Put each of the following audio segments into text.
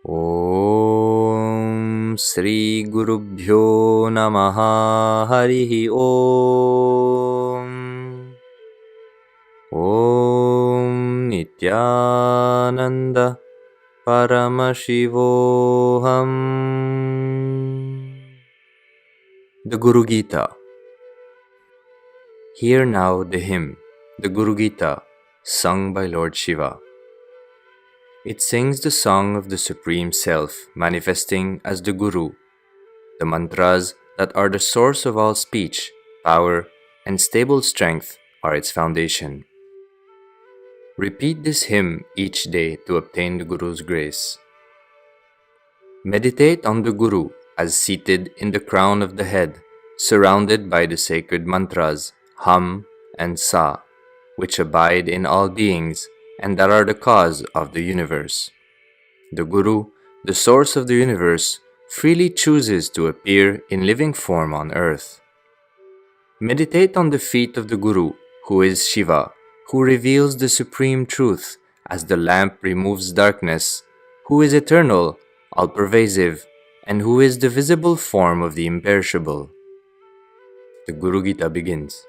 Om Sri Gurubhyo Namaha Harihi Om. Om Nityananda Paramashivoham. The Guru Gita. Hear now the hymn, the Guru Gita, sung by Lord Shiva. It sings the song of the Supreme Self manifesting as the Guru, the mantras that are the source of all speech, power, and stable strength are its foundation. Repeat this hymn each day to obtain the Guru's grace. Meditate on the Guru as seated in the crown of the head, surrounded by the sacred mantras Hum and Sa, which abide in all beings and that are the cause of the universe. The Guru, the source of the universe, freely chooses to appear in living form on earth. Meditate on the feet of the Guru, who is Shiva, who reveals the supreme truth as the lamp removes darkness, who is eternal, all-pervasive, and who is the visible form of the imperishable. The Guru Gita begins.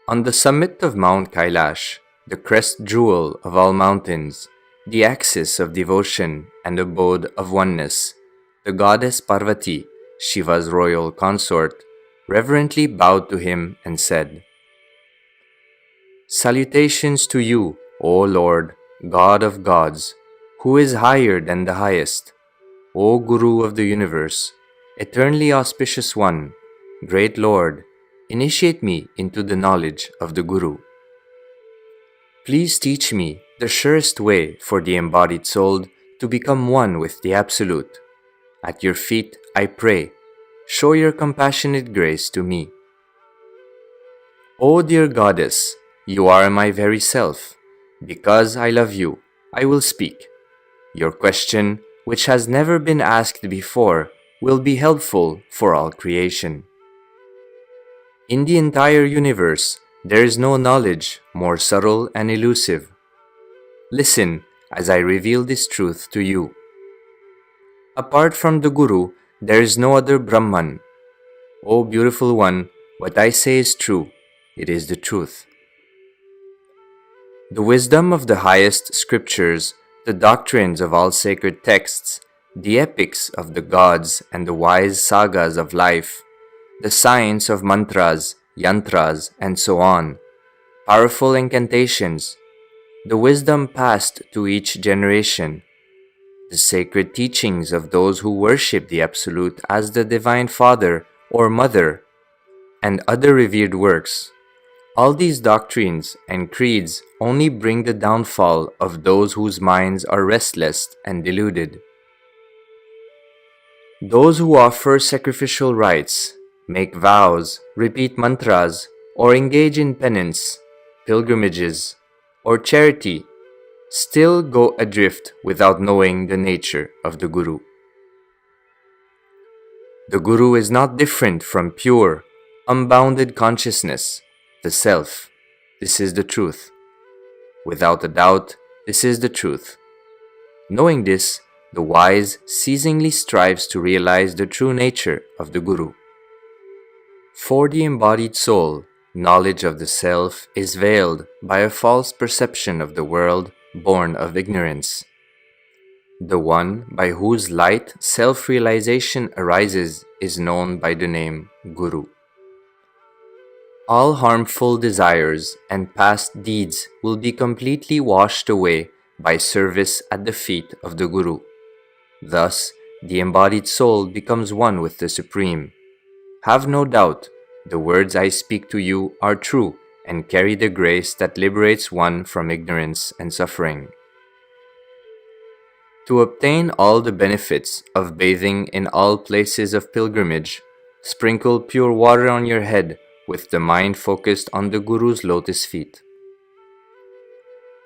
On the summit of Mount Kailash, the crest jewel of all mountains, the axis of devotion and abode of oneness, the goddess Parvati, Shiva's royal consort, reverently bowed to him and said, Salutations to you, O Lord, God of gods, who is higher than the highest, O Guru of the universe, eternally auspicious one, great Lord, initiate me into the knowledge of the Guru. Please teach me the surest way for the embodied soul to become one with the Absolute. At your feet I pray, show your compassionate grace to me. O dear Goddess, you are my very self. Because I love you, I will speak. Your question, which has never been asked before, will be helpful for all creation. In the entire universe, there is no knowledge more subtle and elusive. Listen as I reveal this truth to you. Apart from the Guru, there is no other Brahman. O beautiful one, what I say is true. It is the truth. The wisdom of the highest scriptures, the doctrines of all sacred texts, the epics of the gods and the wise sagas of life, the science of mantras, yantras, and so on, powerful incantations, the wisdom passed to each generation, the sacred teachings of those who worship the Absolute as the Divine Father or Mother, and other revered works. All these doctrines and creeds only bring the downfall of those whose minds are restless and deluded. Those who offer sacrificial rites, make vows, repeat mantras, or engage in penance, pilgrimages, or charity, still go adrift without knowing the nature of the Guru. The Guru is not different from pure, unbounded consciousness, the Self. This is the truth. Without a doubt, this is the truth. Knowing this, the wise ceasingly strives to realize the true nature of the Guru. For the embodied soul, knowledge of the Self is veiled by a false perception of the world born of ignorance. The one by whose light self-realization arises is known by the name Guru. All harmful desires and past deeds will be completely washed away by service at the feet of the Guru. Thus, the embodied soul becomes one with the Supreme. Have no doubt, the words I speak to you are true and carry the grace that liberates one from ignorance and suffering. To obtain all the benefits of bathing in all places of pilgrimage, sprinkle pure water on your head with the mind focused on the Guru's lotus feet.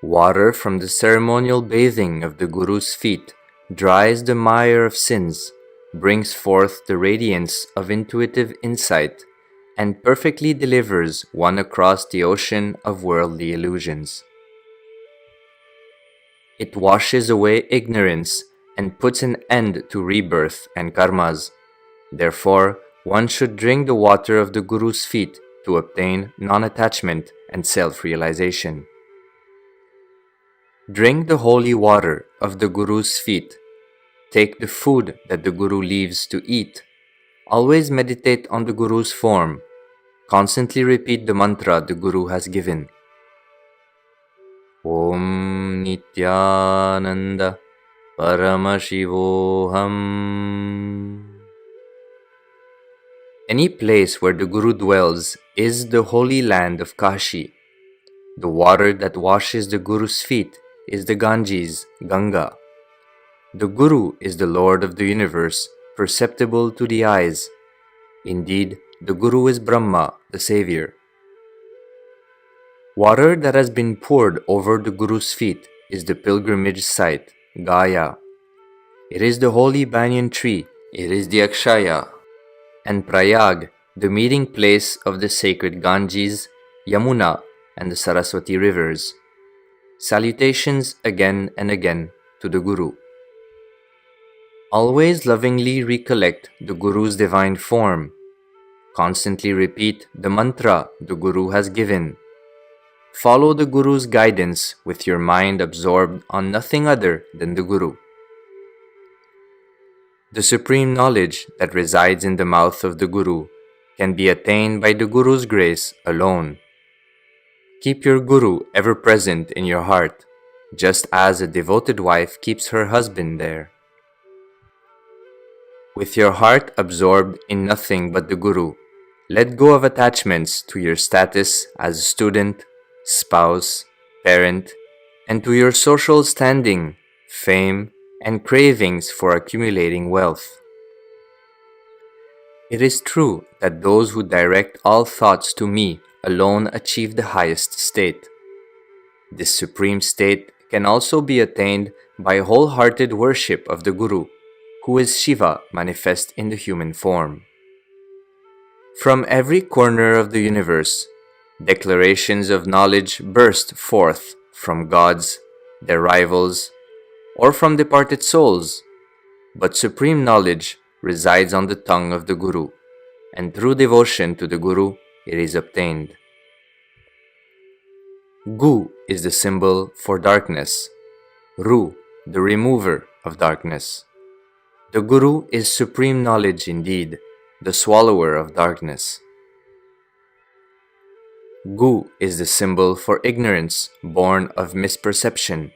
Water from the ceremonial bathing of the Guru's feet dries the mire of sins, brings forth the radiance of intuitive insight, and perfectly delivers one across the ocean of worldly illusions. It washes away ignorance and puts an end to rebirth and karmas. Therefore, one should drink the water of the Guru's feet to obtain non-attachment and self-realization. Drink the holy water of the Guru's feet. Take the food that the Guru leaves to eat. Always meditate on the Guru's form. Constantly repeat the mantra the Guru has given. Om Nityananda Paramashivoham. Any place where the Guru dwells is the holy land of Kashi. The water that washes the Guru's feet is the Ganges, Ganga. The Guru is the Lord of the universe, perceptible to the eyes. Indeed, the Guru is Brahma, the Savior. Water that has been poured over the Guru's feet is the pilgrimage site, Gaya. It is the holy banyan tree, it is the Akshaya. And Prayag, the meeting place of the sacred Ganges, Yamuna, and the Saraswati rivers. Salutations again and again to the Guru. Always lovingly recollect the Guru's divine form. Constantly repeat the mantra the Guru has given. Follow the Guru's guidance with your mind absorbed on nothing other than the Guru. The supreme knowledge that resides in the mouth of the Guru can be attained by the Guru's grace alone. Keep your Guru ever present in your heart, just as a devoted wife keeps her husband there. With your heart absorbed in nothing but the Guru, let go of attachments to your status as a student, spouse, parent, and to your social standing, fame, and cravings for accumulating wealth. It is true that those who direct all thoughts to me alone achieve the highest state. This supreme state can also be attained by wholehearted worship of the Guru, who is Shiva manifest in the human form. From every corner of the universe, declarations of knowledge burst forth from gods, their rivals, or from departed souls, but supreme knowledge resides on the tongue of the Guru, and through devotion to the Guru it is obtained. Gu is the symbol for darkness, Ru, the remover of darkness. The Guru is supreme knowledge indeed, the swallower of darkness. Gu is the symbol for ignorance born of misperception.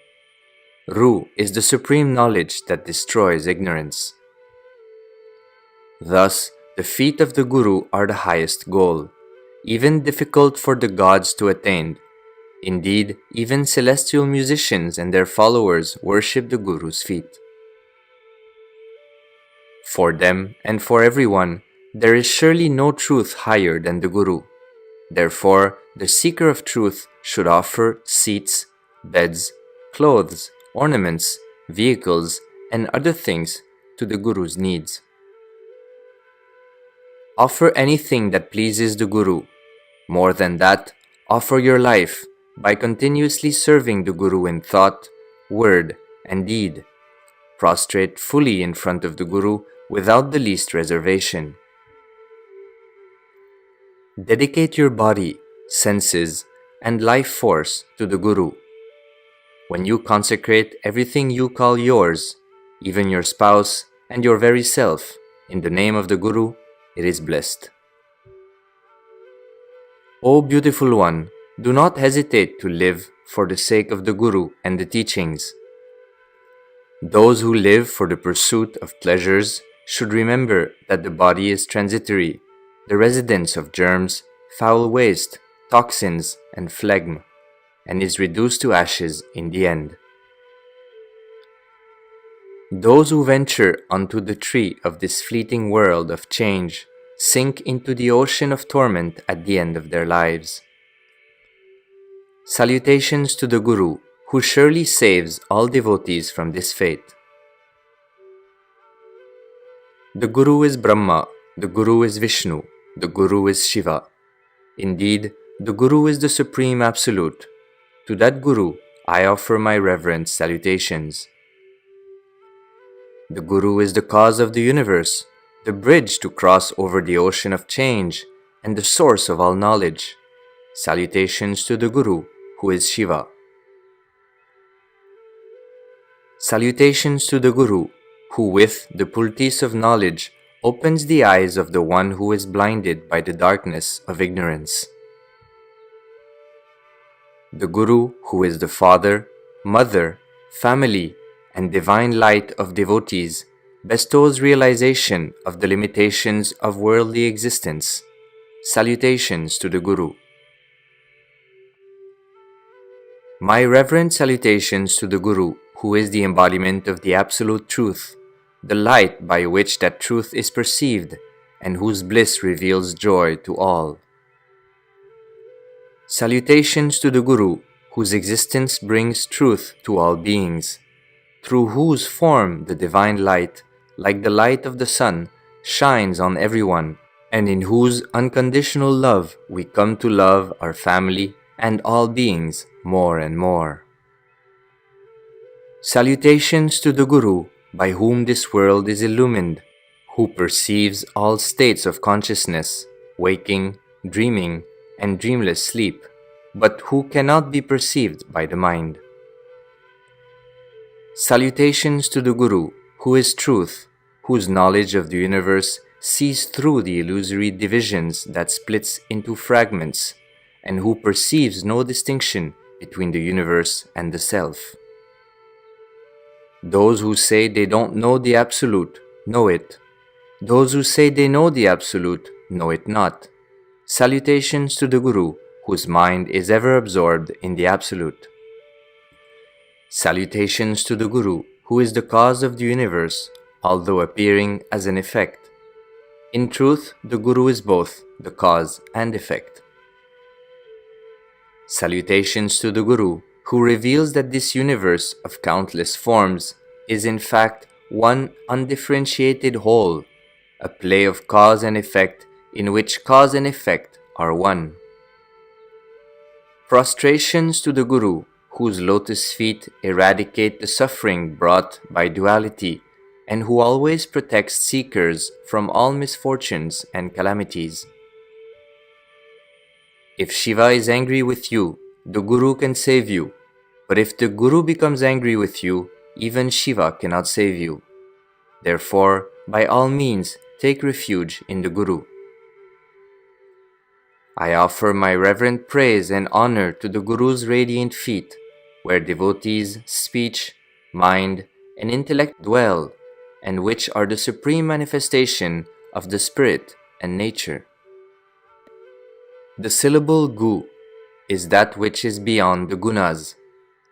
Ru is the supreme knowledge that destroys ignorance. Thus, the feet of the Guru are the highest goal, even difficult for the gods to attain. Indeed, even celestial musicians and their followers worship the Guru's feet. For them and for everyone, there is surely no truth higher than the Guru. Therefore, the seeker of truth should offer seats, beds, clothes, ornaments, vehicles, and other things to the Guru's needs. Offer anything that pleases the Guru. More than that, offer your life by continuously serving the Guru in thought, word, and deed. Prostrate fully in front of the Guru without the least reservation. Dedicate your body, senses, and life force to the Guru. When you consecrate everything you call yours, even your spouse and your very self, in the name of the Guru, it is blessed. O beautiful one, do not hesitate to live for the sake of the Guru and the teachings. Those who live for the pursuit of pleasures should remember that the body is transitory, the residence of germs, foul waste, toxins, and phlegm, and is reduced to ashes in the end. Those who venture onto the tree of this fleeting world of change sink into the ocean of torment at the end of their lives. Salutations to the Guru, who surely saves all devotees from this fate. The Guru is Brahma, the Guru is Vishnu, the Guru is Shiva. Indeed, the Guru is the Supreme Absolute. To that Guru, I offer my reverent salutations. The Guru is the cause of the universe, the bridge to cross over the ocean of change, and the source of all knowledge. Salutations to the Guru, who is Shiva. Salutations to the Guru, who with the pultis of knowledge opens the eyes of the one who is blinded by the darkness of ignorance. The Guru, who is the father, mother, family, and divine light of devotees, bestows realization of the limitations of worldly existence. Salutations to the Guru. My reverent salutations to the Guru, who is the embodiment of the Absolute Truth, the light by which that truth is perceived, and whose bliss reveals joy to all. Salutations to the Guru, whose existence brings truth to all beings, through whose form the divine light, like the light of the sun, shines on everyone, and in whose unconditional love we come to love our family and all beings more and more. Salutations to the Guru, by whom this world is illumined, who perceives all states of consciousness, waking, dreaming, and dreamless sleep, but who cannot be perceived by the mind. Salutations to the Guru, who is truth, whose knowledge of the universe sees through the illusory divisions that splits into fragments, and who perceives no distinction between the universe and the self. Those who say they don't know the Absolute know it. Those who say they know the Absolute know it not. Salutations to the Guru, whose mind is ever absorbed in the Absolute. Salutations to the Guru, who is the cause of the universe, although appearing as an effect. In truth, the Guru is both the cause and effect. Salutations to the Guru, who reveals that this universe of countless forms is in fact one undifferentiated whole, a play of cause and effect in which cause and effect are one. Prostrations to the Guru, whose lotus feet eradicate the suffering brought by duality, and who always protects seekers from all misfortunes and calamities. If Shiva is angry with you, the Guru can save you, but if the Guru becomes angry with you, even Shiva cannot save you. Therefore, by all means, take refuge in the Guru. I offer my reverent praise and honor to the Guru's radiant feet, where devotees' speech, mind, and intellect dwell, and which are the supreme manifestation of the spirit and nature. The syllable Gu is that which is beyond the gunas,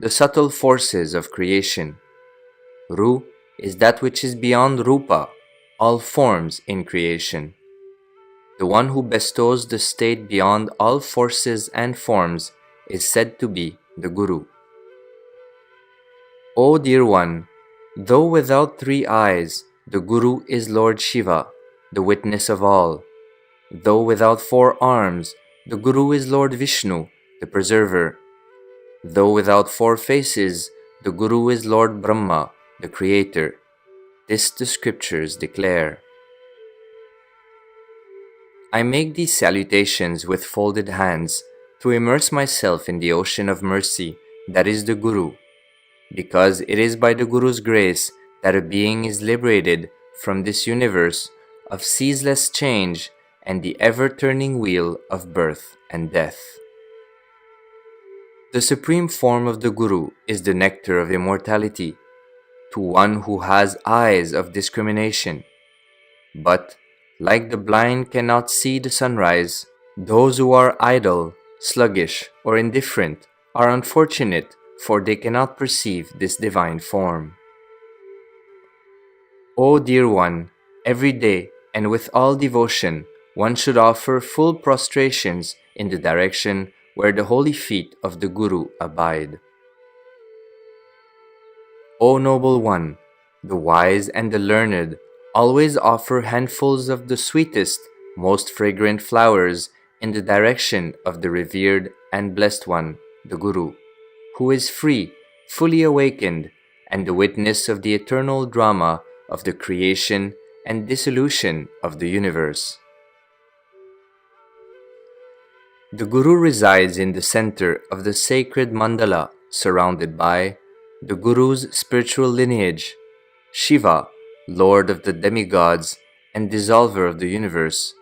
the subtle forces of creation. Ru is that which is beyond Rupa, all forms in creation. The one who bestows the state beyond all forces and forms is said to be the Guru. O dear one, though without three eyes, the Guru is Lord Shiva, the witness of all. Though without 4 arms, the Guru is Lord Vishnu, the preserver. Though without 4 faces, the Guru is Lord Brahma, the creator. This the scriptures declare. I make these salutations with folded hands to immerse myself in the ocean of mercy that is the Guru, because it is by the Guru's grace that a being is liberated from this universe of ceaseless change and the ever-turning wheel of birth and death. The supreme form of the Guru is the nectar of immortality to one who has eyes of discrimination. But, like the blind cannot see the sunrise, those who are idle, sluggish, or indifferent are unfortunate, for they cannot perceive this divine form. O dear one, every day and with all devotion, one should offer full prostrations in the direction where the holy feet of the Guru abide. O noble one, the wise and the learned always offer handfuls of the sweetest, most fragrant flowers in the direction of the revered and blessed one, the Guru, who is free, fully awakened, and the witness of the eternal drama of the creation and dissolution of the universe. The Guru resides in the center of the sacred mandala, surrounded by the Guru's spiritual lineage, Shiva, Lord of the demigods and dissolver of the universe,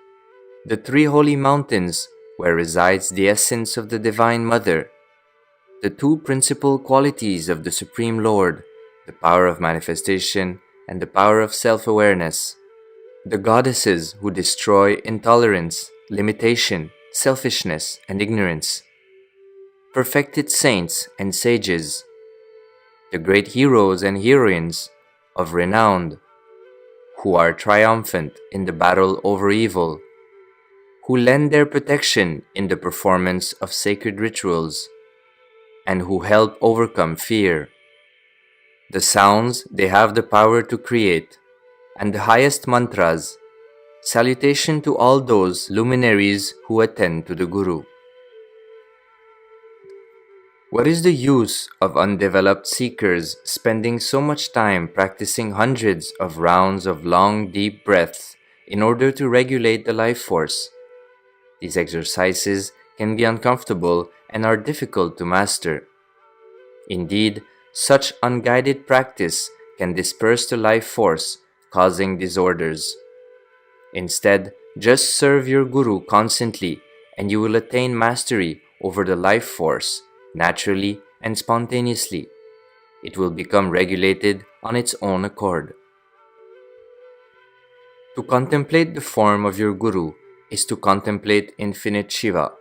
the three holy mountains where resides the essence of the Divine Mother, the two principal qualities of the Supreme Lord, the power of manifestation and the power of self-awareness, the goddesses who destroy intolerance, limitation, selfishness, and ignorance, perfected saints and sages, the great heroes and heroines of renown, who are triumphant in the battle over evil, who lend their protection in the performance of sacred rituals, and who help overcome fear. The sounds they have the power to create, and the highest mantras. Salutation to all those luminaries who attend to the Guru. What is the use of undeveloped seekers spending so much time practicing hundreds of rounds of long, deep breaths in order to regulate the life force? These exercises can be uncomfortable and are difficult to master. Indeed, such unguided practice can disperse the life force, causing disorders. Instead, just serve your Guru constantly and you will attain mastery over the life force, naturally and spontaneously. It will become regulated on its own accord. To contemplate the form of your Guru is to contemplate infinite Shiva.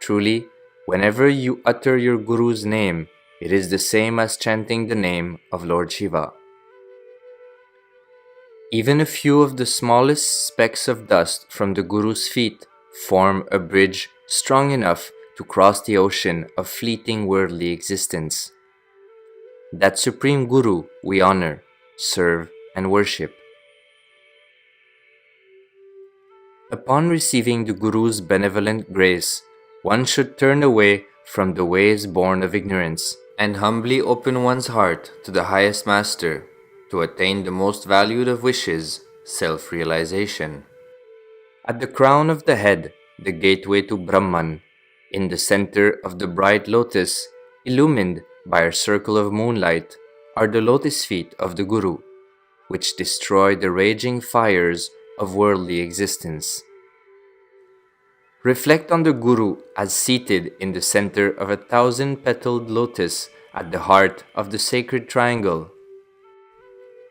Truly, whenever you utter your Guru's name, it is the same as chanting the name of Lord Shiva. Even a few of the smallest specks of dust from the Guru's feet form a bridge strong enough to cross the ocean of fleeting worldly existence. That Supreme Guru we honor, serve, and worship. Upon receiving the Guru's benevolent grace, one should turn away from the ways born of ignorance and humbly open one's heart to the highest master to attain the most valued of wishes, self-realization. At the crown of the head, the gateway to Brahman, in the center of the bright lotus, illumined by a circle of moonlight, are the lotus feet of the Guru, which destroy the raging fires of worldly existence. Reflect on the Guru as seated in the center of a thousand-petaled lotus at the heart of the sacred triangle.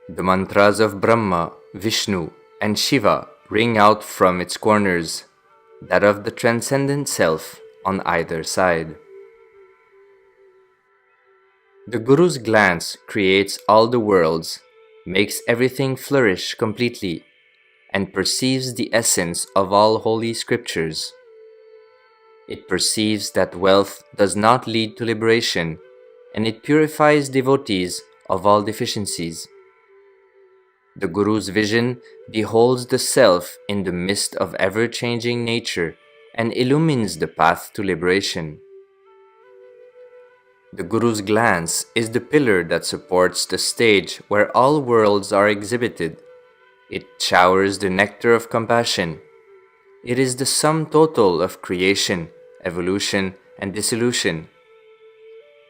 The mantras of Brahma, Vishnu, and Shiva ring out from its corners, that of the transcendent self on either side. The Guru's glance creates all the worlds, makes everything flourish completely, and perceives the essence of all holy scriptures. It perceives that wealth does not lead to liberation, and it purifies devotees of all deficiencies. The Guru's vision beholds the self in the midst of ever-changing nature and illumines the path to liberation. The Guru's glance is the pillar that supports the stage where all worlds are exhibited. It showers the nectar of compassion. It is the sum total of creation, evolution, and dissolution.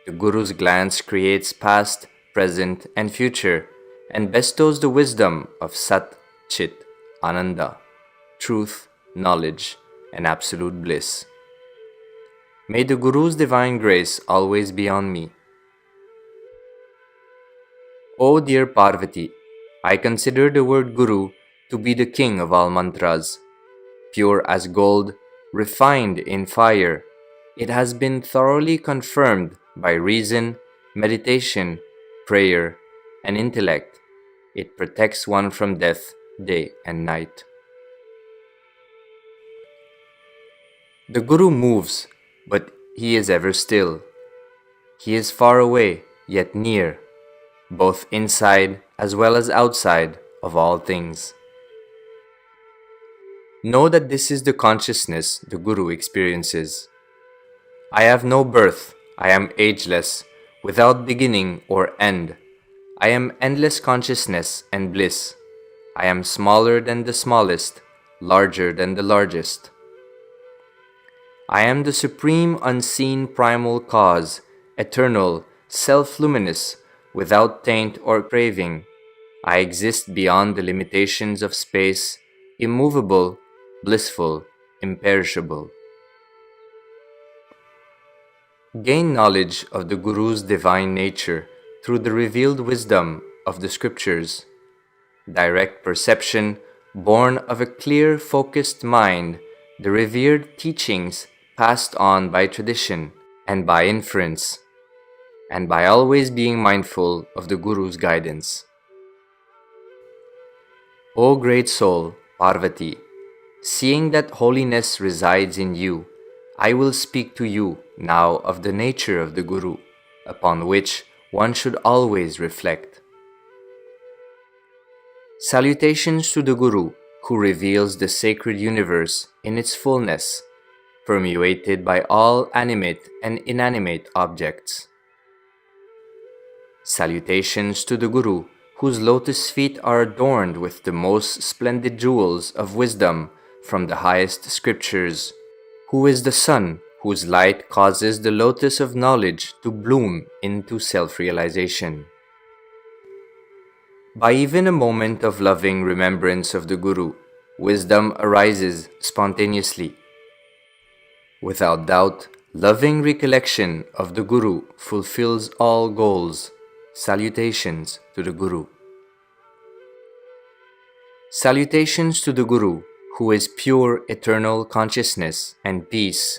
The Guru's glance creates past, present, and future, and bestows the wisdom of Sat, Chit, Ananda, truth, knowledge, and absolute bliss. May the Guru's divine grace always be on me. O dear Parvati, I consider the word Guru to be the king of all mantras. Pure as gold, refined in fire, it has been thoroughly confirmed by reason, meditation, prayer, and intellect. It protects one from death day and night. The Guru moves, but he is ever still. He is far away, yet near, both inside as well as outside of all things. Know that this is the consciousness the Guru experiences. I have no birth, I am ageless, without beginning or end. I am endless consciousness and bliss. I am smaller than the smallest, larger than the largest. I am the supreme unseen primal cause, eternal, self-luminous, without taint or craving. I exist beyond the limitations of space, immovable, blissful, imperishable. Gain knowledge of the Guru's divine nature through the revealed wisdom of the scriptures. Direct perception, born of a clear, focused mind, the revered teachings passed on by tradition and by inference, and by always being mindful of the Guru's guidance. O great soul, Parvati, seeing that holiness resides in you, I will speak to you now of the nature of the Guru, upon which one should always reflect. Salutations to the Guru, who reveals the sacred universe in its fullness, permeated by all animate and inanimate objects. Salutations to the Guru, whose lotus feet are adorned with the most splendid jewels of wisdom from the highest scriptures, who is the sun whose light causes the lotus of knowledge to bloom into self-realization. By even a moment of loving remembrance of the Guru, wisdom arises spontaneously. Without doubt, loving recollection of the Guru fulfills all goals. Salutations to the Guru. Salutations to the Guru, who is pure eternal consciousness and peace,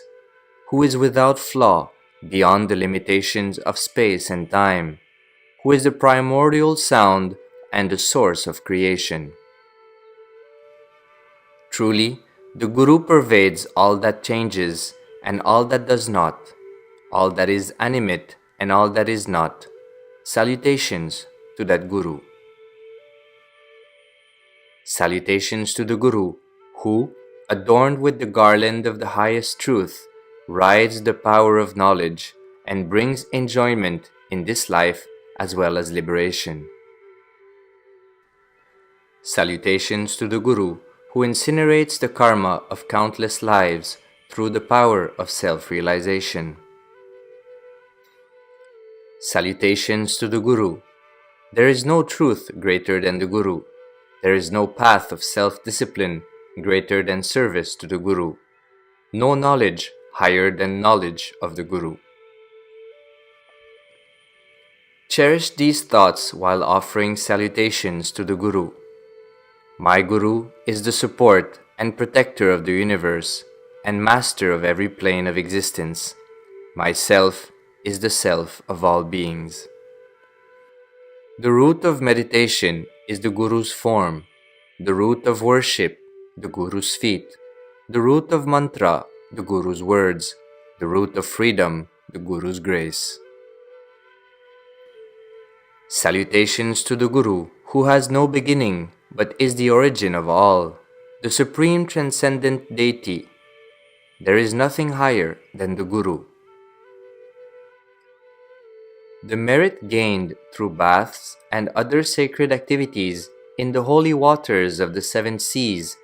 who is without flaw, beyond the limitations of space and time, who is the primordial sound and the source of creation. Truly, the Guru pervades all that changes and all that does not, all that is animate and all that is not. Salutations to that Guru. Salutations to the Guru, who, adorned with the garland of the highest truth, rides the power of knowledge and brings enjoyment in this life as well as liberation. Salutations to the Guru, who incinerates the karma of countless lives through the power of self-realization. Salutations to the Guru. There is no truth greater than the Guru. There is no path of self-discipline greater than service to the Guru. No knowledge higher than knowledge of the Guru. Cherish these thoughts while offering salutations to the Guru. My Guru is the support and protector of the universe and master of every plane of existence. Myself is the self of all beings. The root of meditation is the Guru's form, the root of worship, the Guru's feet, the root of mantra, the Guru's words, the root of freedom, the Guru's grace. Salutations to the Guru, who has no beginning but is the origin of all, the supreme transcendent deity. There is nothing higher than the Guru. The merit gained through baths and other sacred activities in the holy waters of the seven seas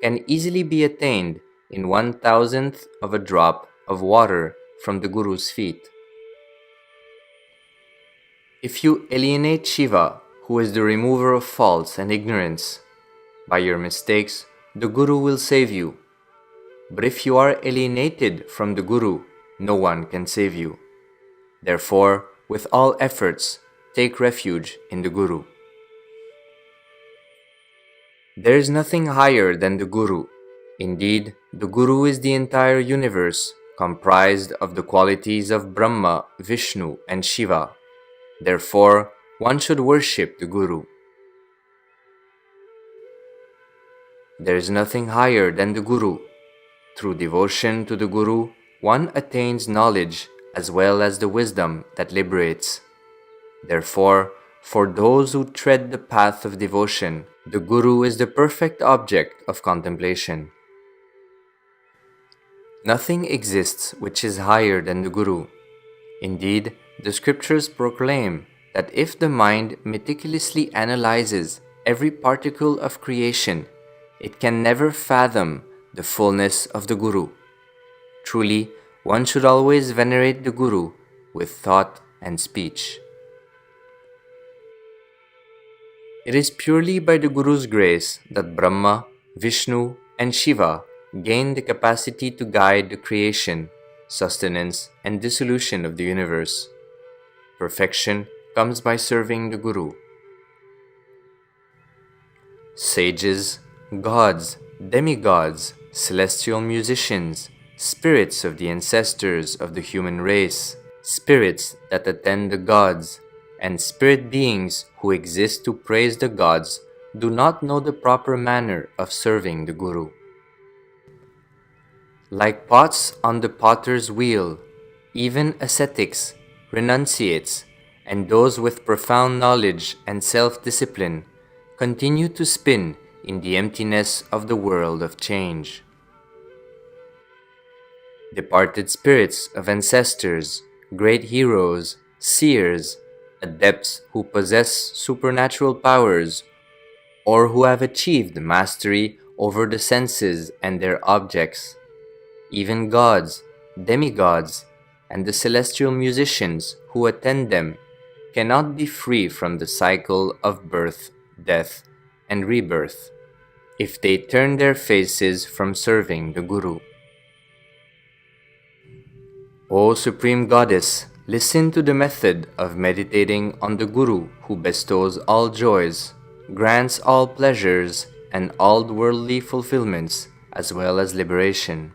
can easily be attained in 1,000th of a drop of water from the Guru's feet. If you alienate Shiva, who is the remover of faults and ignorance, by your mistakes, the Guru will save you. But if you are alienated from the Guru, no one can save you. Therefore, with all efforts, take refuge in the Guru. There is nothing higher than the Guru. Indeed, the Guru is the entire universe, comprised of the qualities of Brahma, Vishnu, and Shiva. Therefore, one should worship the Guru. There is nothing higher than the Guru. Through devotion to the Guru, one attains knowledge as well as the wisdom that liberates. Therefore, for those who tread the path of devotion, the Guru is the perfect object of contemplation. Nothing exists which is higher than the Guru. Indeed, the scriptures proclaim that if the mind meticulously analyzes every particle of creation, it can never fathom the fullness of the Guru. Truly, one should always venerate the Guru with thought and speech. It is purely by the Guru's grace that Brahma, Vishnu, and Shiva gain the capacity to guide the creation, sustenance, and dissolution of the universe. Perfection comes by serving the Guru. Sages, gods, demigods, celestial musicians, spirits of the ancestors of the human race, spirits that attend the gods, and spirit beings who exist to praise the gods do not know the proper manner of serving the Guru. Like pots on the potter's wheel, even ascetics, renunciates, and those with profound knowledge and self-discipline continue to spin in the emptiness of the world of change. Departed spirits of ancestors, great heroes, seers, adepts who possess supernatural powers, or who have achieved mastery over the senses and their objects, even gods, demigods, and the celestial musicians who attend them cannot be free from the cycle of birth, death, and rebirth if they turn their faces from serving the Guru. O Supreme Goddess, listen to the method of meditating on the Guru who bestows all joys, grants all pleasures, and all worldly fulfillments, as well as liberation.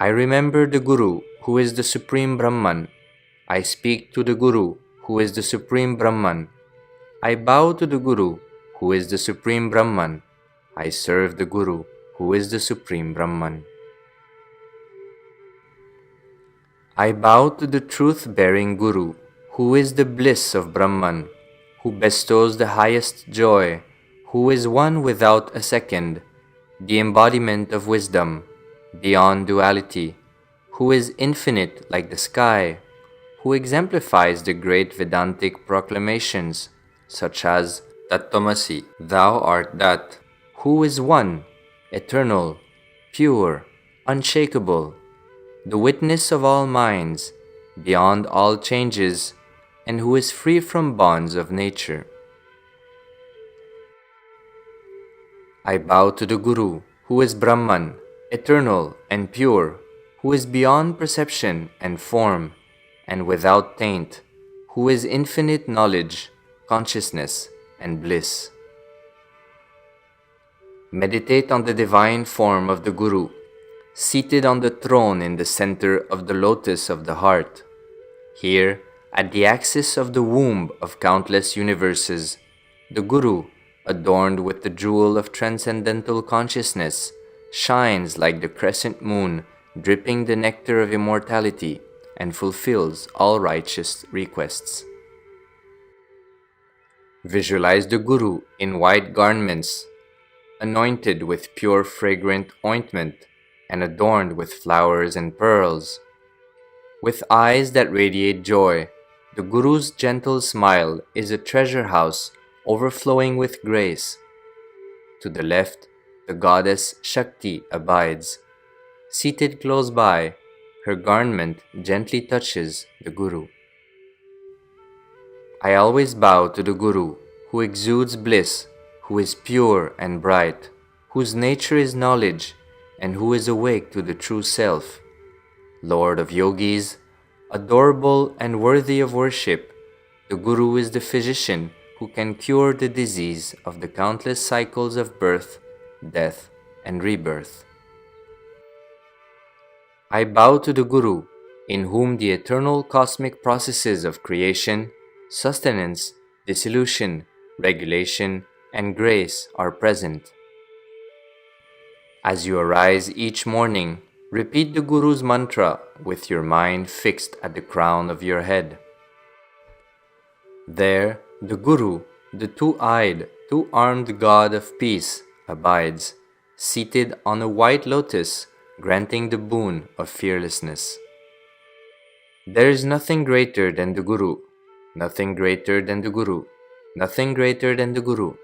I remember the Guru who is the Supreme Brahman. I speak to the Guru who is the Supreme Brahman. I bow to the Guru who is the Supreme Brahman. I serve the Guru who is the Supreme Brahman. I bow to the truth-bearing Guru who is the bliss of Brahman, who bestows the highest joy, who is one without a second, the embodiment of wisdom, beyond duality, who is infinite like the sky, who exemplifies the great Vedantic proclamations, such as Tattvamasi, Thou art that, who is one, eternal, pure, unshakable, the witness of all minds, beyond all changes, and who is free from bonds of nature. I bow to the Guru, who is Brahman, eternal and pure, who is beyond perception and form, and without taint, who is infinite knowledge, consciousness, and bliss. Meditate on the divine form of the Guru, seated on the throne in the center of the lotus of the heart. Here, at the axis of the womb of countless universes, the Guru, adorned with the jewel of transcendental consciousness, shines like the crescent moon, dripping the nectar of immortality, and fulfills all righteous requests. Visualize the Guru in white garments, anointed with pure fragrant ointment, and adorned with flowers and pearls. With eyes that radiate joy, the Guru's gentle smile is a treasure house overflowing with grace. To the left, the goddess Shakti abides. Seated close by, her garment gently touches the Guru. I always bow to the Guru, who exudes bliss, who is pure and bright, whose nature is knowledge, and who is awake to the true self. Lord of yogis, adorable and worthy of worship, the Guru is the physician who can cure the disease of the countless cycles of birth, death, and rebirth. I bow to the Guru, in whom the eternal cosmic processes of creation, sustenance, dissolution, regulation, and grace are present. As you arise each morning, repeat the Guru's mantra with your mind fixed at the crown of your head. There, the Guru, the two-eyed, two-armed God of peace, abides, seated on a white lotus, granting the boon of fearlessness. There is nothing greater than the Guru, nothing greater than the Guru, nothing greater than the Guru.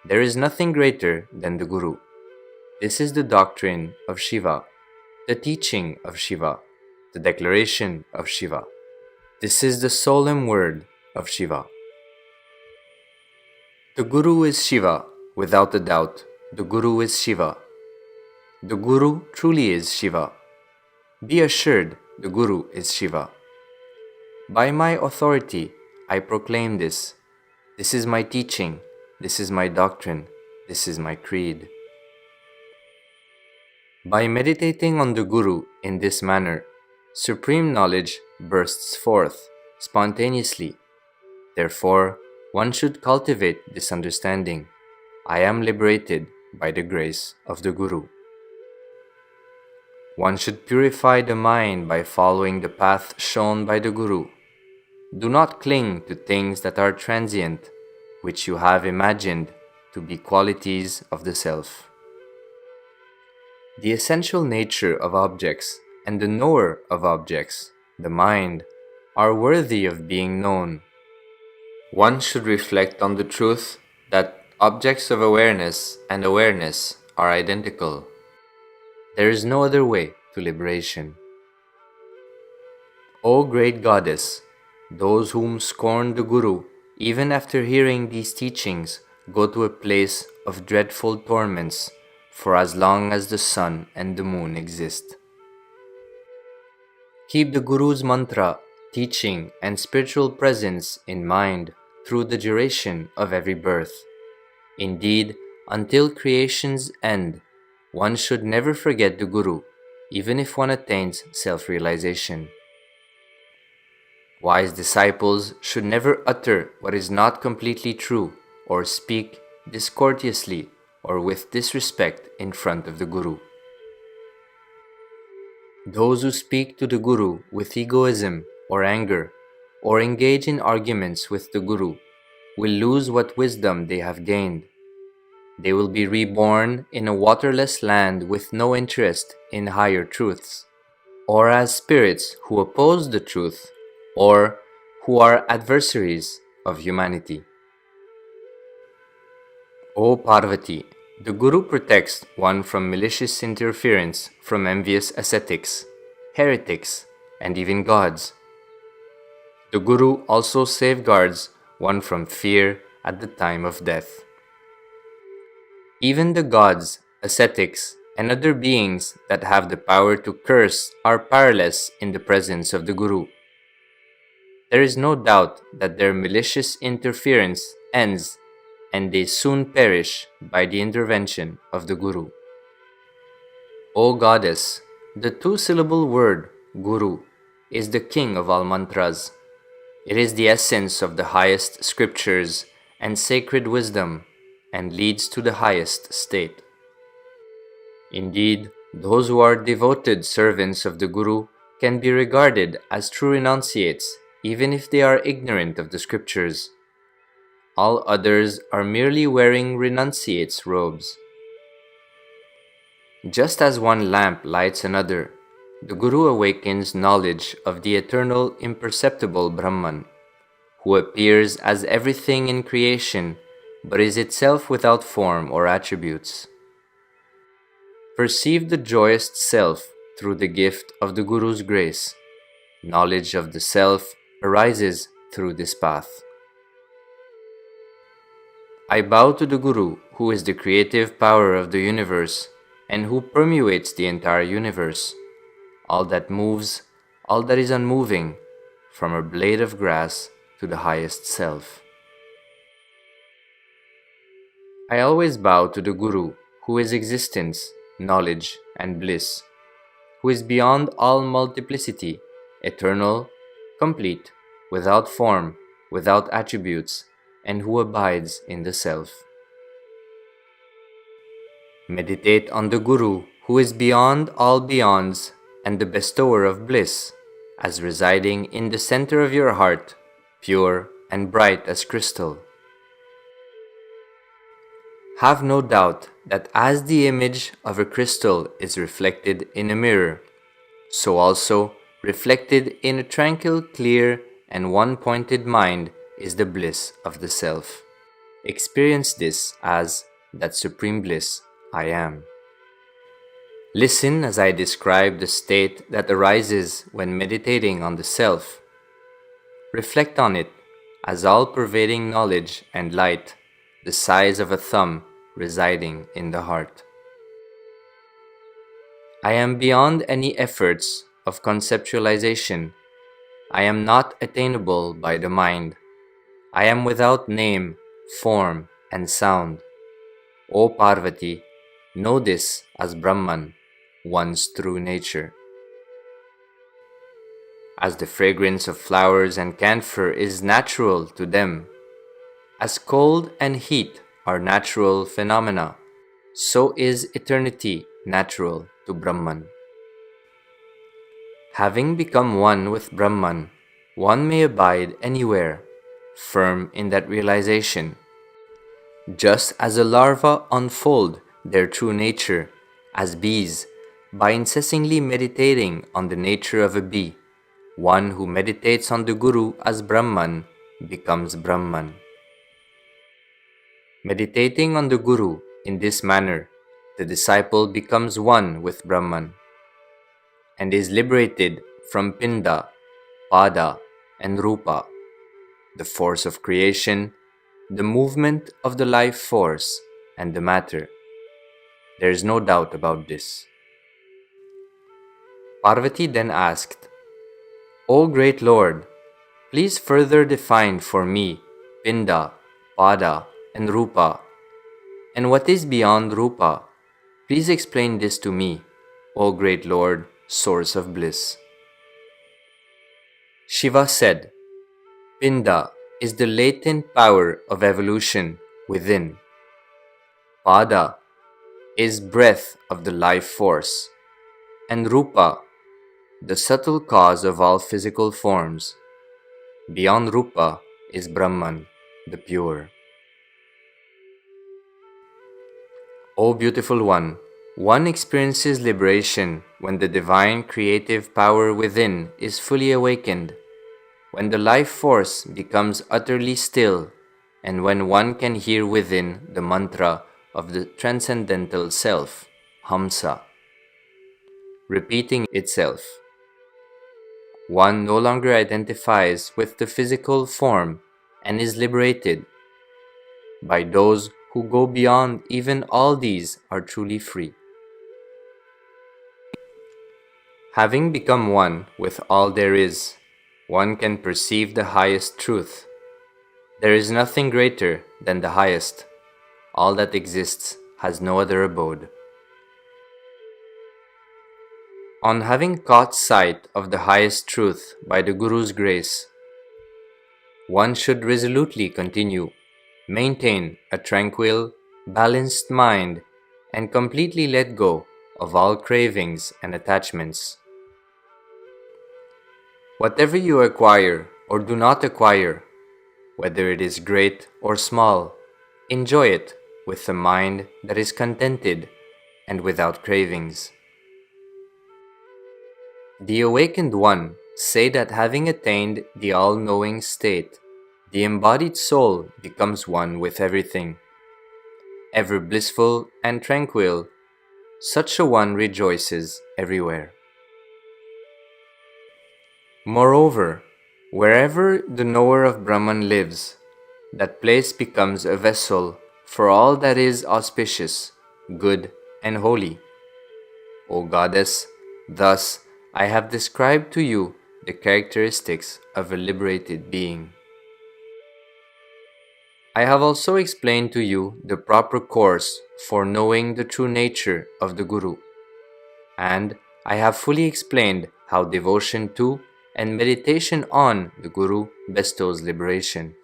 There is nothing greater than the Guru. This is the doctrine of Shiva, the teaching of Shiva, the declaration of Shiva. This is the solemn word of Shiva. The Guru is Shiva, without a doubt. The Guru is Shiva. The Guru truly is Shiva. Be assured the Guru is Shiva. By my authority, I proclaim this. This is my teaching. This is my doctrine. This is my creed. By meditating on the Guru in this manner, supreme knowledge bursts forth spontaneously. Therefore, one should cultivate this understanding. I am liberated by the grace of the Guru. One should purify the mind by following the path shown by the Guru. Do not cling to things that are transient, which you have imagined to be qualities of the self. The essential nature of objects and the knower of objects, the mind, are worthy of being known. One should reflect on the truth that objects of awareness and awareness are identical. There is no other way to liberation. O great goddess, those whom scorn the Guru, even after hearing these teachings, go to a place of dreadful torments for as long as the sun and the moon exist. Keep the Guru's mantra, teaching, and spiritual presence in mind through the duration of every birth. Indeed, until creation's end, one should never forget the Guru, even if one attains self-realization. Wise disciples should never utter what is not completely true or speak discourteously or with disrespect in front of the Guru. Those who speak to the Guru with egoism or anger or engage in arguments with the Guru will lose what wisdom they have gained. They will be reborn in a waterless land with no interest in higher truths, or as spirits who oppose the truth, or who are adversaries of humanity. O Parvati, the Guru protects one from malicious interference from envious ascetics, heretics, and even gods. The Guru also safeguards one from fear at the time of death. Even the gods, ascetics, and other beings that have the power to curse are powerless in the presence of the Guru. There is no doubt that their malicious interference ends and they soon perish by the intervention of the Guru. O Goddess, the two-syllable word Guru is the king of all mantras. It is the essence of the highest scriptures and sacred wisdom, and leads to the highest state. Indeed, those who are devoted servants of the Guru can be regarded as true renunciates, even if they are ignorant of the scriptures. All others are merely wearing renunciates' robes. Just as one lamp lights another, the Guru awakens knowledge of the eternal imperceptible Brahman, who appears as everything in creation but is itself without form or attributes. Perceive the joyous self through the gift of the Guru's grace. Knowledge of the self arises through this path. I bow to the Guru, who is the creative power of the universe and who permeates the entire universe, all that moves, all that is unmoving, from a blade of grass to the highest self. I always bow to the Guru, who is existence, knowledge, and bliss, who is beyond all multiplicity, eternal, complete, without form, without attributes, and who abides in the self. Meditate on the Guru, who is beyond all beyonds and the bestower of bliss, as residing in the center of your heart, pure and bright as crystal. Have no doubt that as the image of a crystal is reflected in a mirror, so also Reflected in a tranquil, clear, and one-pointed mind is the bliss of the self. Experience this as that supreme bliss I am. Listen as I describe the state that arises when meditating on the self. Reflect on it as all-pervading knowledge and light, the size of a thumb residing in the heart. I am beyond any efforts of conceptualization. I am not attainable by the mind. I am without name, form, and sound. O Parvati, know this as Brahman, one's true nature. As the fragrance of flowers and camphor is natural to them, as cold and heat are natural phenomena, so is eternity natural to Brahman. Having become one with Brahman, one may abide anywhere, firm in that realization. Just as the larvae unfold their true nature as bees by incessantly meditating on the nature of a bee, one who meditates on the Guru as Brahman becomes Brahman. Meditating on the Guru in this manner, the disciple becomes one with Brahman and is liberated from Pinda, Pada, and Rupa, the force of creation, the movement of the life force, and the matter. There is no doubt about this. Parvati then asked, O great Lord, please further define for me Pinda, Pada, and Rupa. And what is beyond Rupa? Please explain this to me, O great Lord, source of bliss. Shiva said, Pinda is the latent power of evolution within. Pada is breath of the life force, and Rupa, the subtle cause of all physical forms. Beyond Rupa is Brahman, the pure. O beautiful one experiences liberation when the divine creative power within is fully awakened, when the life force becomes utterly still, and when one can hear within the mantra of the transcendental self, Hamsa, repeating itself. One no longer identifies with the physical form and is liberated. By those who go beyond even all these are truly free. Having become one with all there is, one can perceive the highest truth. There is nothing greater than the highest. All that exists has no other abode. On having caught sight of the highest truth by the Guru's grace, one should resolutely continue, maintain a tranquil, balanced mind, and completely let go of all cravings and attachments. Whatever you acquire or do not acquire, whether it is great or small, enjoy it with a mind that is contented and without cravings. The awakened one say that having attained the all-knowing state, the embodied soul becomes one with everything. Ever blissful and tranquil, such a one rejoices everywhere. Moreover, wherever the knower of Brahman lives, that place becomes a vessel for all that is auspicious, good, and holy. O Goddess, thus I have described to you the characteristics of a liberated being. I have also explained to you the proper course for knowing the true nature of the Guru, and I have fully explained how devotion to and meditation on the Guru bestows liberation.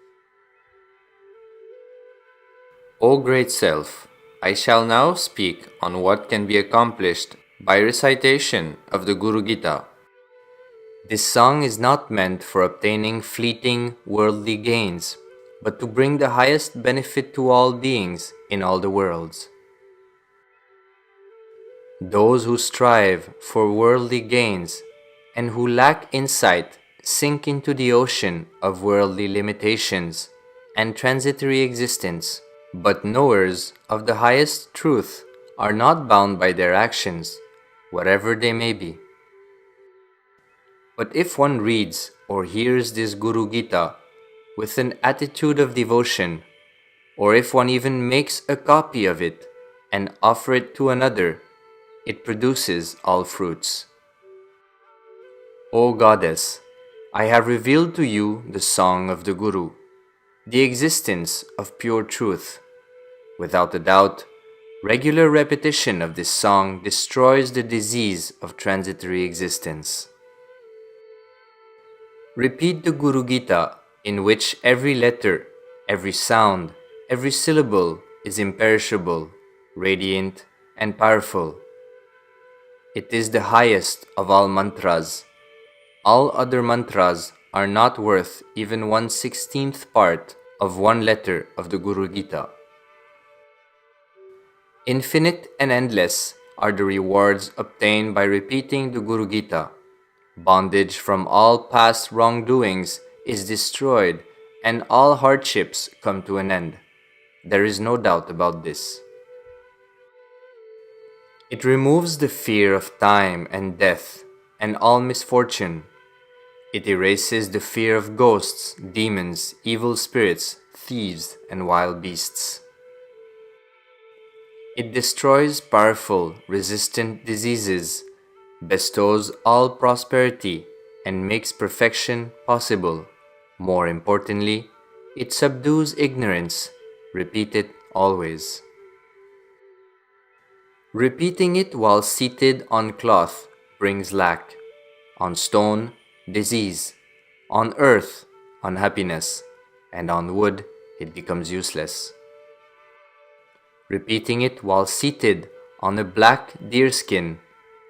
O great Self, I shall now speak on what can be accomplished by recitation of the Guru Gita. This song is not meant for obtaining fleeting worldly gains, but to bring the highest benefit to all beings in all the worlds. Those who strive for worldly gains and who lack insight sink into the ocean of worldly limitations and transitory existence. But knowers of the highest truth are not bound by their actions, whatever they may be. But if one reads or hears this Guru Gita with an attitude of devotion, or if one even makes a copy of it and offer it to another, it produces all fruits. O Goddess, I have revealed to you the song of the Guru, the existence of pure truth. Without a doubt, regular repetition of this song destroys the disease of transitory existence. Repeat the Guru Gita, in which every letter, every sound, every syllable is imperishable, radiant, and powerful. It is the highest of all mantras. All other mantras are not worth even 1/16th part of one letter of the Guru Gita. Infinite and endless are the rewards obtained by repeating the Guru Gita. Bondage from all past wrongdoings is destroyed and all hardships come to an end. There is no doubt about this. It removes the fear of time and death and all misfortune. It erases the fear of ghosts, demons, evil spirits, thieves, and wild beasts. It destroys powerful, resistant diseases, bestows all prosperity, and makes perfection possible. More importantly, it subdues ignorance. Repeat it always. Repeating it while seated on cloth brings lack, on stone, disease, on earth, unhappiness, and on wood, it becomes useless. Repeating it while seated on a black deerskin,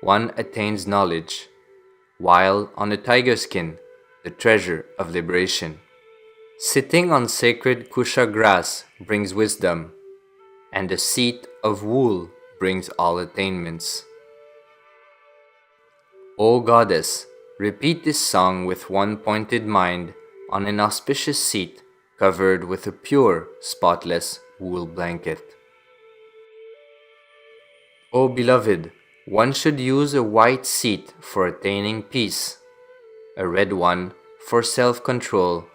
one attains knowledge, while on a tiger skin, the treasure of liberation. Sitting on sacred kusha grass brings wisdom, and a seat of wool brings all attainments. O Goddess, repeat this song with one pointed mind on an auspicious seat covered with a pure, spotless wool blanket. O beloved, one should use a white seat for attaining peace, a red one for self-control,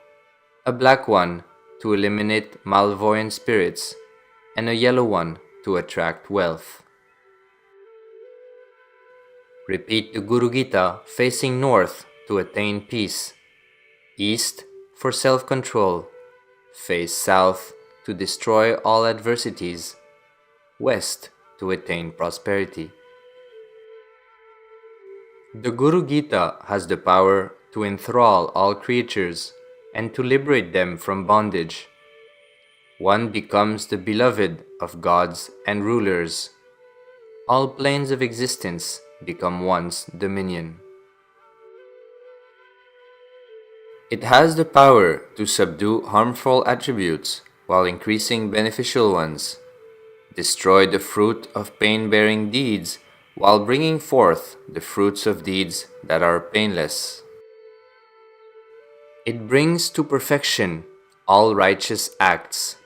a black one to eliminate malvoyant spirits, and a yellow one to attract wealth. Repeat the Guru Gita facing north to attain peace, east for self-control, face south to destroy all adversities, west to attain prosperity. The Guru Gita has the power to enthrall all creatures and to liberate them from bondage. One becomes the beloved of gods and rulers. All planes of existence become one's dominion. It has the power to subdue harmful attributes while increasing beneficial ones, destroy the fruit of pain-bearing deeds while bringing forth the fruits of deeds that are painless. It brings to perfection all righteous acts.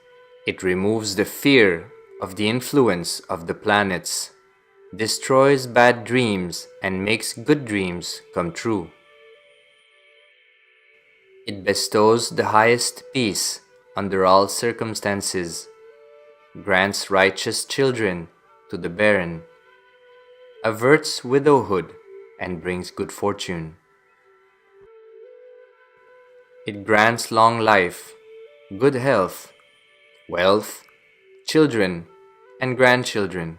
It removes the fear of the influence of the planets, destroys bad dreams, and makes good dreams come true. It bestows the highest peace under all circumstances, grants righteous children to the barren, averts widowhood, and brings good fortune. It grants long life, good health, wealth, children, and grandchildren.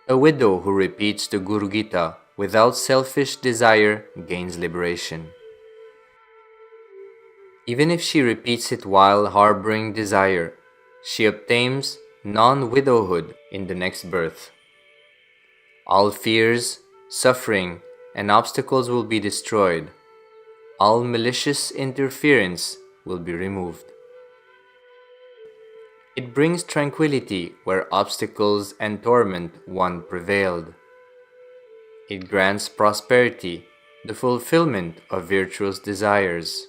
A widow who repeats the Guru Gita without selfish desire gains liberation. Even if she repeats it while harboring desire, she obtains non-widowhood in the next birth. All fears, suffering, and obstacles will be destroyed. All malicious interference will be removed. It brings tranquility where obstacles and torment once prevailed. It grants prosperity, the fulfillment of virtuous desires,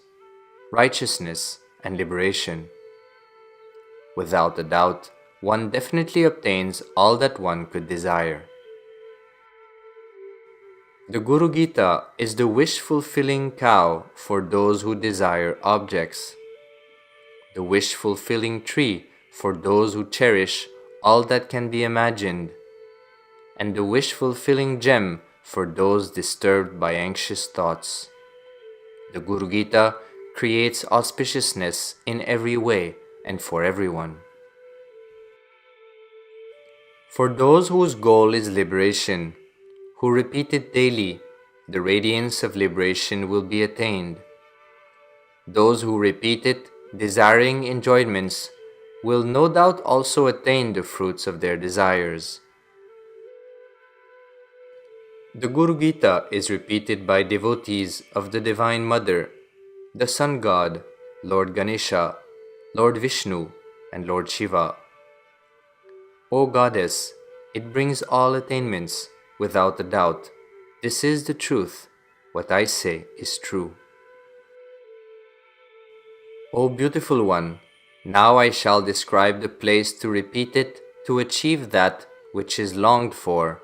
righteousness, and liberation. Without a doubt, one definitely obtains all that one could desire. The Guru Gita is the wish-fulfilling cow for those who desire objects, the wish-fulfilling tree for those who cherish all that can be imagined, and the wish-fulfilling gem for those disturbed by anxious thoughts. The Guru Gita creates auspiciousness in every way and for everyone. For those whose goal is liberation, who repeat it daily, the radiance of liberation will be attained. Those who repeat it, desiring enjoyments, will no doubt also attain the fruits of their desires. The Guru Gita is repeated by devotees of the Divine Mother, the Sun God, Lord Ganesha, Lord Vishnu, and Lord Shiva. O Goddess, it brings all attainments, without a doubt. This is the truth. What I say is true. O beautiful one, now I shall describe the place to repeat it to achieve that which is longed for.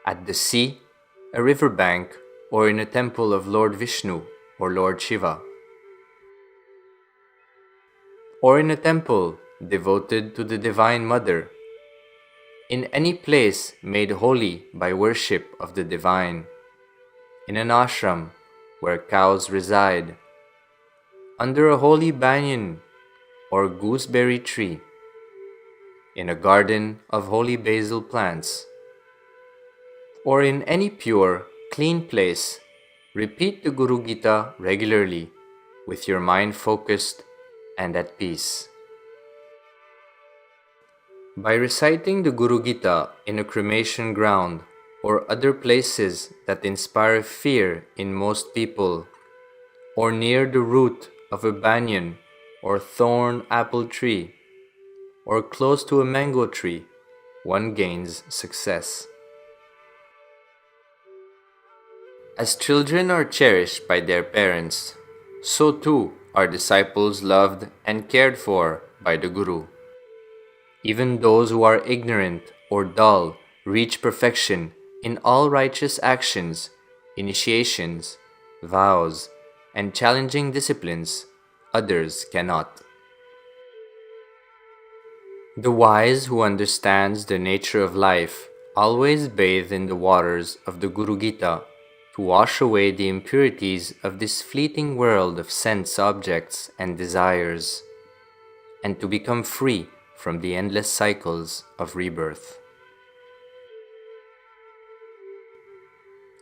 At the sea, a river bank, or in a temple of Lord Vishnu or Lord Shiva. Or in a temple devoted to the Divine Mother. In any place made holy by worship of the Divine. In an ashram where cows reside. Under a holy banyan or gooseberry tree. In a garden of holy basil plants. Or in any pure, clean place, repeat the Guru Gita regularly with your mind focused and at peace. By reciting the Guru Gita in a cremation ground or other places that inspire fear in most people, or near the root of a banyan or thorn apple tree, or close to a mango tree, one gains success. As children are cherished by their parents, so too are disciples loved and cared for by the Guru. Even those who are ignorant or dull reach perfection in all righteous actions, initiations, vows, and challenging disciplines. Others cannot. The wise who understands the nature of life always bathe in the waters of the Guru Gita to wash away the impurities of this fleeting world of sense objects and desires, and to become free from the endless cycles of rebirth.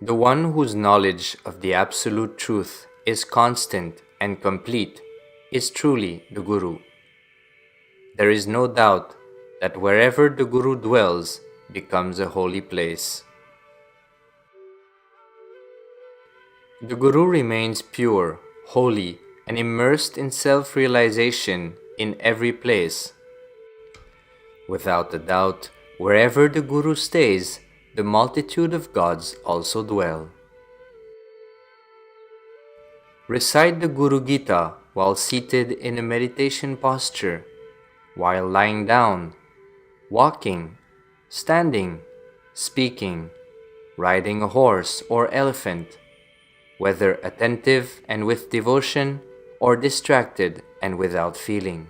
The one whose knowledge of the absolute truth is constant and complete is truly the Guru. There is no doubt that wherever the Guru dwells becomes a holy place. The Guru remains pure, holy, and immersed in self-realization in every place. Without a doubt, wherever the Guru stays, the multitude of gods also dwell. Recite the Guru Gita while seated in a meditation posture, while lying down, walking, standing, speaking, riding a horse or elephant, whether attentive and with devotion or distracted and without feeling.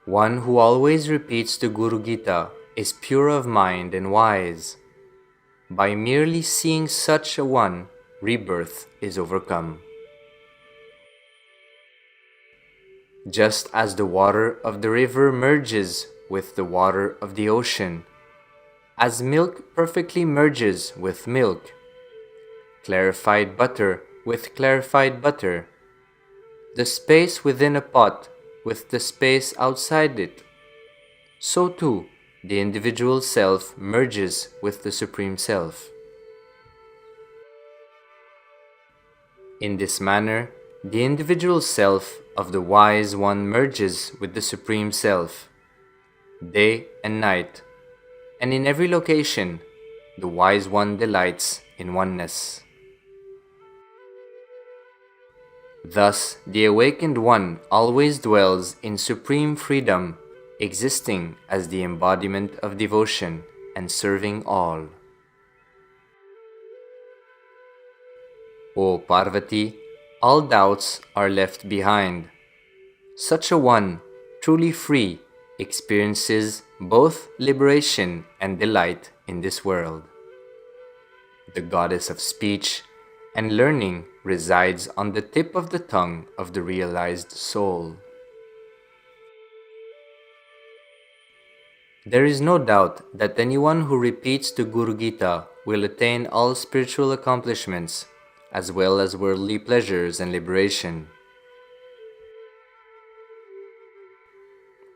One who always repeats the Guru Gita is pure of mind and wise. By merely seeing such a one, rebirth is overcome. Just as the water of the river merges with the water of the ocean, as milk perfectly merges with milk, clarified butter with clarified butter, the space within a pot with the space outside it, so too the individual self merges with the Supreme Self. In this manner, the individual self of the wise one merges with the Supreme Self, day and night, and in every location, the Wise One delights in oneness. Thus, the Awakened One always dwells in supreme freedom, existing as the embodiment of devotion and serving all. O Parvati, all doubts are left behind. Such a one, truly free, experiences both liberation and delight in this world. The goddess of speech and learning resides on the tip of the tongue of the realized soul. There is no doubt that anyone who repeats the Guru Gita will attain all spiritual accomplishments, as well as worldly pleasures and liberation.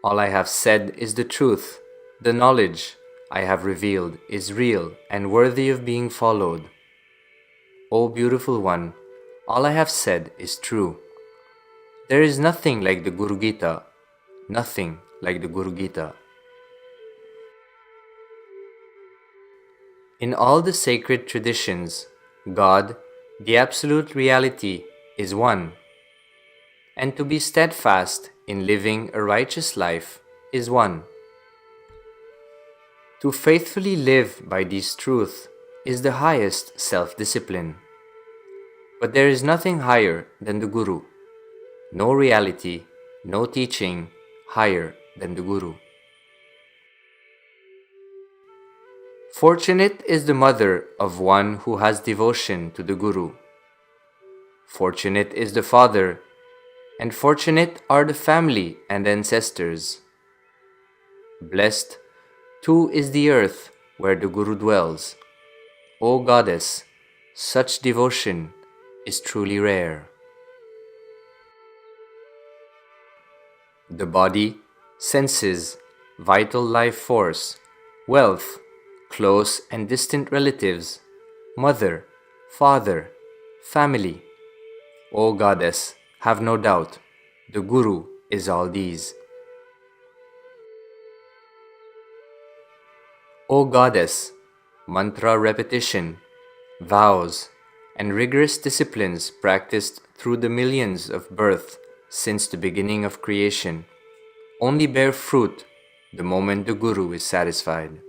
All I have said is the truth. The knowledge I have revealed is real and worthy of being followed. O beautiful one, all I have said is true. There is nothing like the Guru Gita, nothing like the Guru Gita. In all the sacred traditions, God, the absolute reality, is one, and to be steadfast in living a righteous life is one. To faithfully live by these truths is the highest self-discipline. But there is nothing higher than the Guru, no reality, no teaching higher than the Guru. Fortunate is the mother of one who has devotion to the Guru. Fortunate is the father, and fortunate are the family and ancestors. Blessed, too, is the earth where the Guru dwells. O Goddess, such devotion is truly rare. The body, senses, vital life force, wealth, close and distant relatives, mother, father, family. O Goddess, have no doubt, the Guru is all these. O Goddess, mantra repetition, vows, and rigorous disciplines practiced through the millions of births since the beginning of creation only bear fruit the moment the Guru is satisfied.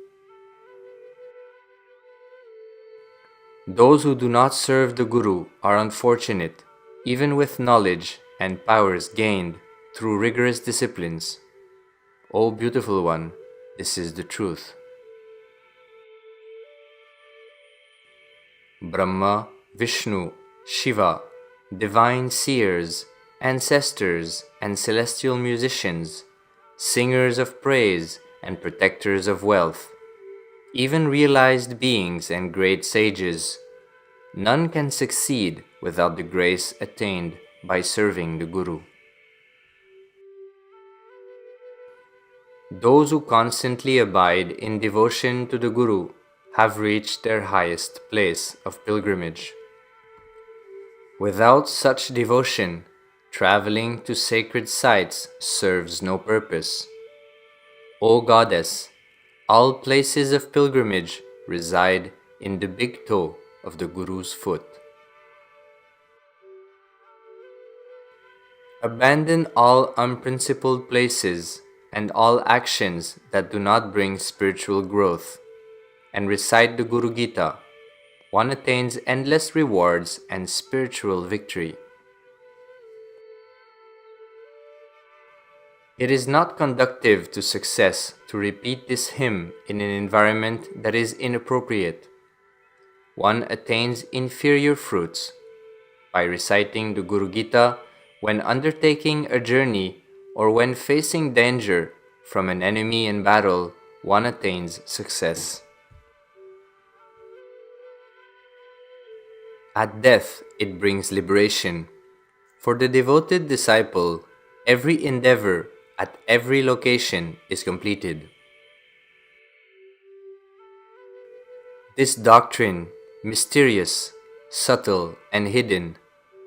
Those who do not serve the Guru are unfortunate, even with knowledge and powers gained through rigorous disciplines. O beautiful one, this is the truth. Brahma, Vishnu, Shiva, divine seers, ancestors, and celestial musicians, singers of praise and protectors of wealth, even realized beings and great sages, none can succeed without the grace attained by serving the Guru. Those who constantly abide in devotion to the Guru have reached their highest place of pilgrimage. Without such devotion, traveling to sacred sites serves no purpose. O Goddess, all places of pilgrimage reside in the big toe of the Guru's foot. Abandon all unprincipled places and all actions that do not bring spiritual growth, and recite the Guru Gita. One attains endless rewards and spiritual victory. It is not conducive to success to repeat this hymn in an environment that is inappropriate. One attains inferior fruits. By reciting the Guru Gita when undertaking a journey or when facing danger from an enemy in battle, one attains success. At death, it brings liberation. For the devoted disciple, every endeavor at every location is completed. This doctrine, mysterious, subtle, and hidden,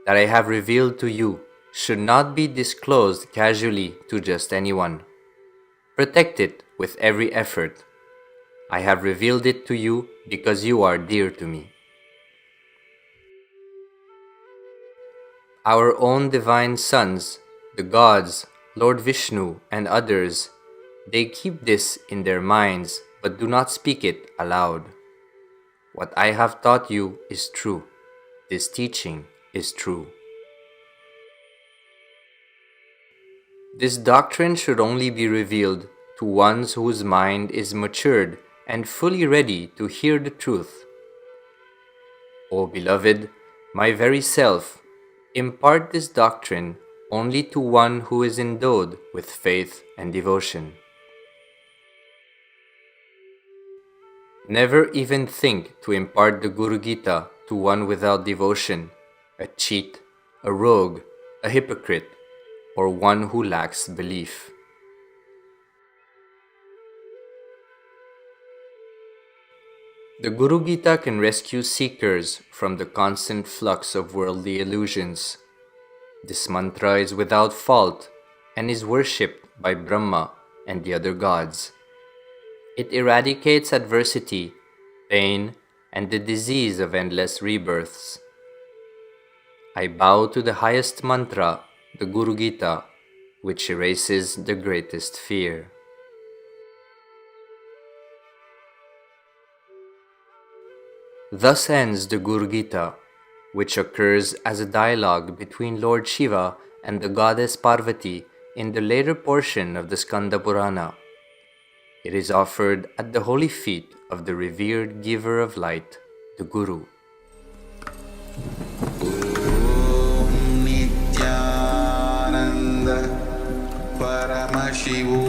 that I have revealed to you, should not be disclosed casually to just anyone. Protect it with every effort. I have revealed it to you because you are dear to me. Our own divine sons, the gods, Lord Vishnu, and others, they keep this in their minds but do not speak it aloud. What I have taught you is true. This teaching is true. This doctrine should only be revealed to ones whose mind is matured and fully ready to hear the truth. O beloved, my very self, impart this doctrine only to one who is endowed with faith and devotion. Never even think to impart the Guru Gita to one without devotion, a cheat, a rogue, a hypocrite, or one who lacks belief. The Guru Gita can rescue seekers from the constant flux of worldly illusions. This mantra is without fault and is worshipped by Brahma and the other gods. It eradicates adversity, pain, and the disease of endless rebirths. I bow to the highest mantra, the Guru Gita, which erases the greatest fear. Thus ends the Guru Gita, which occurs as a dialogue between Lord Shiva and the goddess Parvati in the later portion of the Skanda Purana. It is offered at the holy feet of the revered giver of light, the Guru. Nityananda Paramashivu